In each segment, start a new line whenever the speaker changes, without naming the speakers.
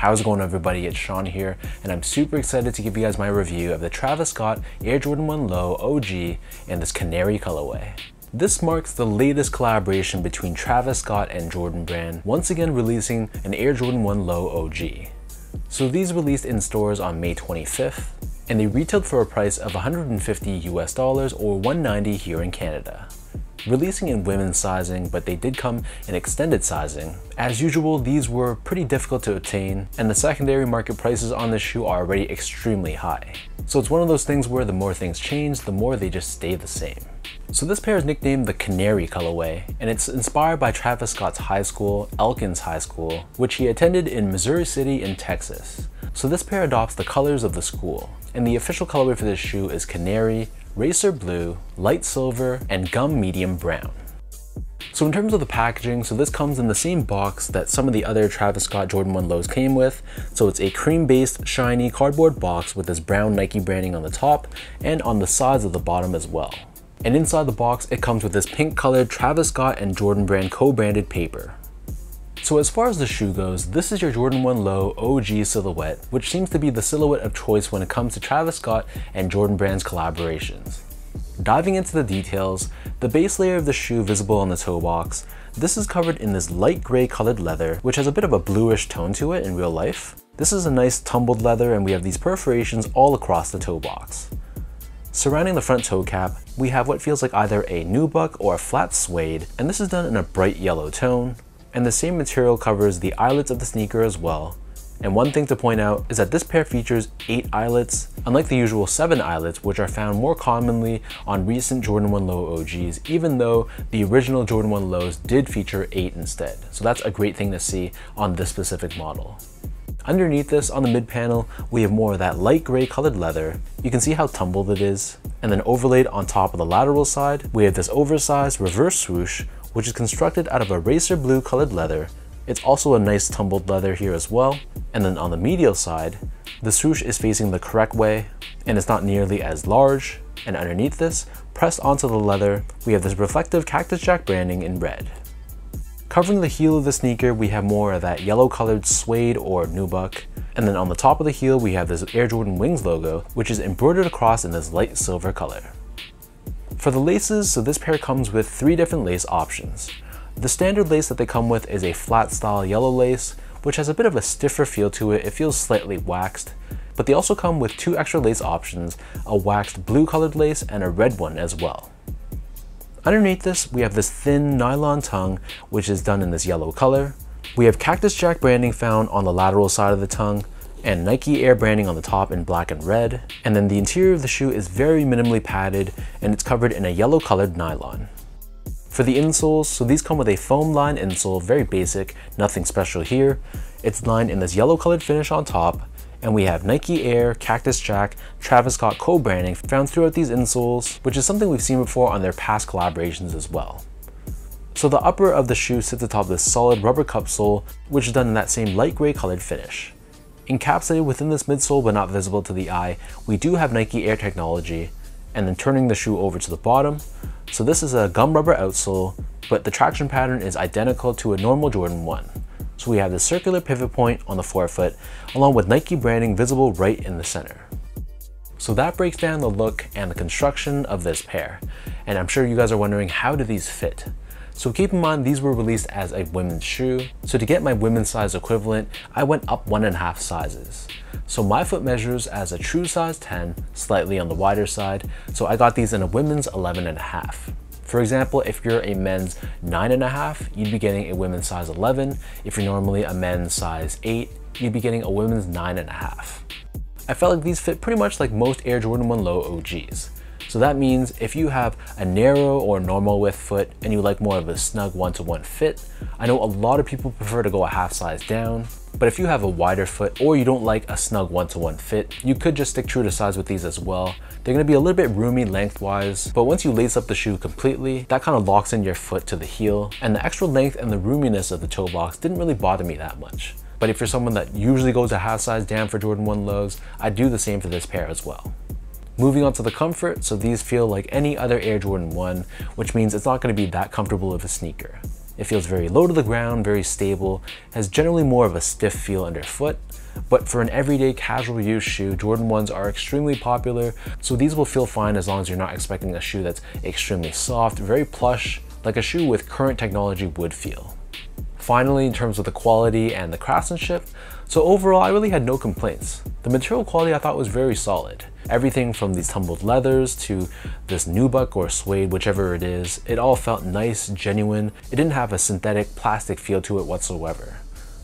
How's it going, everybody? It's Sean here, and I'm super excited to give you guys my review of the Travis Scott Air Jordan 1 Low OG in this Canary colorway. This marks the latest collaboration between Travis Scott and Jordan Brand, once again releasing an Air Jordan 1 Low OG. So these released in stores on May 25th, and they retailed for a price of $150 US or $190 here in Canada. Releasing in women's sizing, but they did come in extended sizing. As usual, these were pretty difficult to obtain, and the secondary market prices on this shoe are already extremely high. So it's one of those things where the more things change, the more they just stay the same. So this pair is nicknamed the Canary colorway, and it's inspired by Travis Scott's high school, Elkins High School, which he attended in Missouri City in Texas. So this pair adopts the colors of the school, and the official colorway for this shoe is Canary, Racer Blue, Light Silver, and Gum Medium Brown. So in terms of the packaging, so this comes in the same box that some of the other Travis Scott Jordan 1 Lows came with. So it's a cream-based, shiny cardboard box with this brown Nike branding on the top and on the sides of the bottom as well. And inside the box, it comes with this pink colored Travis Scott and Jordan Brand co-branded paper. So as far as the shoe goes, this is your Jordan 1 Low OG silhouette, which seems to be the silhouette of choice when it comes to Travis Scott and Jordan Brand's collaborations. Diving into the details, the base layer of the shoe visible on the toe box, this is covered in this light gray colored leather, which has a bit of a bluish tone to it in real life. This is a nice tumbled leather, and we have these perforations all across the toe box. Surrounding the front toe cap, we have what feels like either a nubuck or a flat suede, and this is done in a bright yellow tone. And the same material covers the eyelets of the sneaker as well. And one thing to point out is that this pair features 8 eyelets, unlike the usual 7 eyelets, which are found more commonly on recent Jordan 1 Low OGs, even though the original Jordan 1 Lows did feature 8 instead. So that's a great thing to see on this specific model. Underneath this, on the mid panel, we have more of that light gray colored leather. You can see how tumbled it is. And then overlaid on top of the lateral side, we have this oversized reverse swoosh, which is constructed out of a racer blue colored leather. It's also a nice tumbled leather here as well. And then on the medial side, the swoosh is facing the correct way, and it's not nearly as large. And underneath this, pressed onto the leather, we have this reflective Cactus Jack branding in red. Covering the heel of the sneaker, we have more of that yellow colored suede or nubuck. And then on the top of the heel, we have this Air Jordan Wings logo, which is embroidered across in this light silver color. For the laces, so this pair comes with 3 different lace options. The standard lace that they come with is a flat style yellow lace, which has a bit of a stiffer feel to it. It feels slightly waxed, but they also come with 2 extra lace options, a waxed blue colored lace and a red one as well. Underneath this, we have this thin nylon tongue, which is done in this yellow color. We have Cactus Jack branding found on the lateral side of the tongue, and Nike Air branding on the top in black and red. And then the interior of the shoe is very minimally padded, and it's covered in a yellow colored nylon. For the insoles, so these come with a foam lined insole, very basic, nothing special here. It's lined in this yellow colored finish on top, and we have Nike Air, Cactus Jack, Travis Scott co-branding found throughout these insoles, which is something we've seen before on their past collaborations as well. So the upper of the shoe sits atop this solid rubber cup sole, which is done in that same light gray colored finish. Encapsulated within this midsole but not visible to the eye, we do have Nike Air technology. And then turning the shoe over to the bottom, so this is a gum rubber outsole, but the traction pattern is identical to a normal Jordan 1. So we have the circular pivot point on the forefoot, along with Nike branding visible right in the center. So that breaks down the look and the construction of this pair. And I'm sure you guys are wondering, how do these fit? So keep in mind, these were released as a women's shoe. So to get my women's size equivalent, I went up 1.5 sizes. So my foot measures as a true size 10, slightly on the wider side. So I got these in a women's 11.5. For example, if you're a men's 9.5, you'd be getting a women's size 11. If you're normally a men's size 8, you'd be getting a women's 9.5. I felt like these fit pretty much like most Air Jordan 1 Low OGs. So that means if you have a narrow or normal width foot and you like more of a snug 1-to-1 fit, I know a lot of people prefer to go a half size down. But if you have a wider foot or you don't like a snug 1-to-1 fit, you could just stick true to size with these as well. They're going to be a little bit roomy lengthwise, but once you lace up the shoe completely, that kind of locks in your foot to the heel, and the extra length and the roominess of the toe box didn't really bother me that much. But if you're someone that usually goes a half size down for Jordan 1 Lows, I'd do the same for this pair as well. Moving on to the comfort, so these feel like any other Air Jordan 1, which means it's not going to be that comfortable of a sneaker. It feels very low to the ground, very stable, has generally more of a stiff feel underfoot. But for an everyday casual use shoe, Jordan 1s are extremely popular, so these will feel fine as long as you're not expecting a shoe that's extremely soft, very plush, like a shoe with current technology would feel. Finally, in terms of the quality and the craftsmanship, so overall I really had no complaints. The material quality I thought was very solid. Everything from these tumbled leathers to this nubuck or suede, whichever it is, it all felt nice, genuine. It didn't have a synthetic plastic feel to it whatsoever.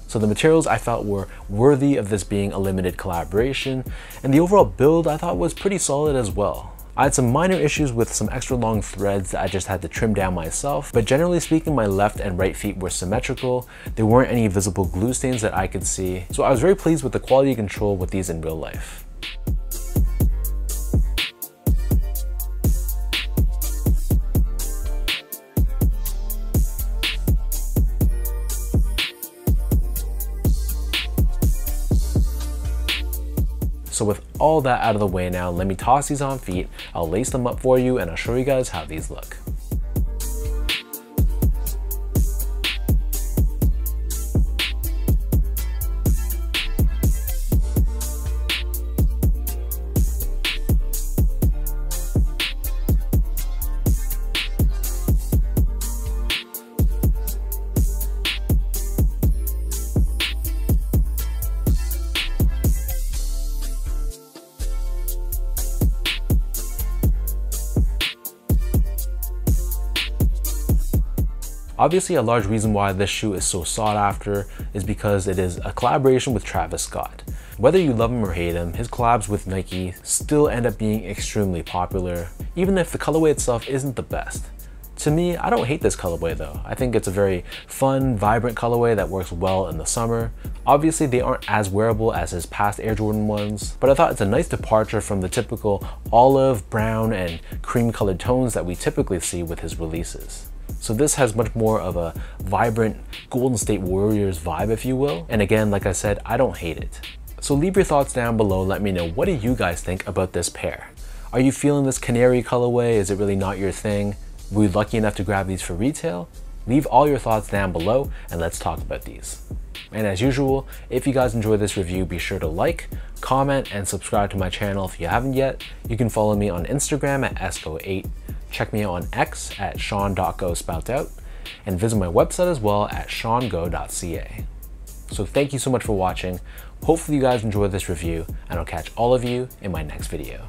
So the materials I felt were worthy of this being a limited collaboration, and the overall build I thought was pretty solid as well. I had some minor issues with some extra long threads that I just had to trim down myself, but generally speaking my left and right feet were symmetrical. There weren't any visible glue stains that I could see, so I was very pleased with the quality control with these in real life. So with all that out of the way now, let me toss these on feet, I'll lace them up for you, and I'll show you guys how these look. Obviously, a large reason why this shoe is so sought after is because it is a collaboration with Travis Scott. Whether you love him or hate him, his collabs with Nike still end up being extremely popular, even if the colorway itself isn't the best. To me, I don't hate this colorway though. I think it's a very fun, vibrant colorway that works well in the summer. Obviously, they aren't as wearable as his past Air Jordan 1s, but I thought it's a nice departure from the typical olive, brown, and cream colored tones that we typically see with his releases. So this has much more of a vibrant Golden State Warriors vibe, if you will. And again, like I said, I don't hate it. So leave your thoughts down below. Let me know, what do you guys think about this pair? Are you feeling this Canary colorway? Is it really not your thing? Were you lucky enough to grab these for retail? Leave all your thoughts down below and let's talk about these. And as usual, if you guys enjoyed this review, be sure to like, comment, and subscribe to my channel if you haven't yet. You can follow me on Instagram at esco8. Check me out on X at sean.go_spoutout, and visit my website as well at seango.ca. So thank you so much for watching. Hopefully you guys enjoyed this review, and I'll catch all of you in my next video.